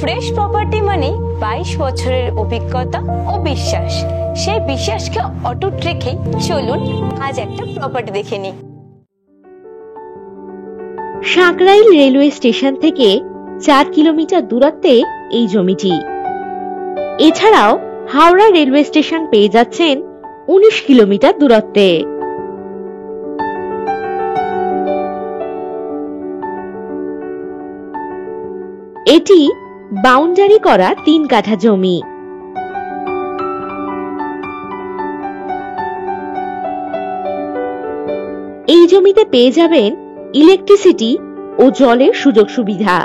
Fresh property মানে 22 বছরের অভিজ্ঞতা ও বিশ্বাস। সেই বিশ্বাসকে অটুট রেখে চলুন আজ একটা প্রপার্টি দেখে নিই। সাঁকরাইল রেলওয়ে স্টেশন থেকে 4 কিলোমিটার দূরত্বে এই জমিটি। এছাড়াও হাওড়া রেলওয়ে স্টেশন পেয়ে যাচ্ছেন 19 কিলোমিটার দূরত্বে। এটি বাউন্ডারি করা 3 কাঠা জমি। এই জমিতে পেয়ে যাবেন ইলেকট্রিসিটি ও জলের সুযোগ সুবিধা।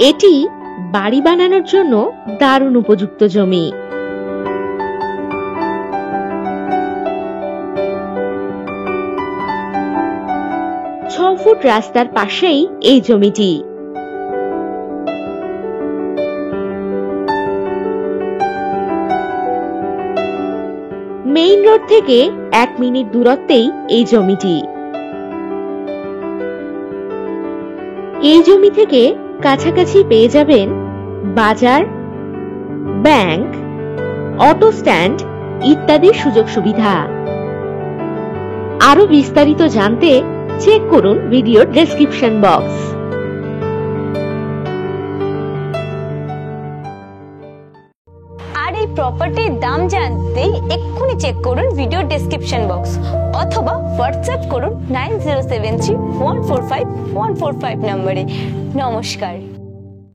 এটি বাড়ি বানানোর জন্য দারুণ উপযুক্ত জমি। 6 ফুট রাস্তার পাশেই এই জমিটি। মেইন রোড থেকে 1 মিনিট দূরত্বেই এই জমিটি। এই জমি থেকে কাছাকাছি পেয়ে যাবেন বাজার, ব্যাংক, অটো স্ট্যান্ড ইত্যাদি সুযোগ সুবিধা। আরো বিস্তারিত জানতে চেক করুন ভিডিওর ডেসক্রিপশন বক্স। আর এই প্রপার্টির দাম জানতেই এক্ষুনি চেক করুন ভিডিও ডেসক্রিপশন বক্স অথবা হোয়াটসঅ্যাপ করুন 9073145145 নম্বরে। নমস্কার।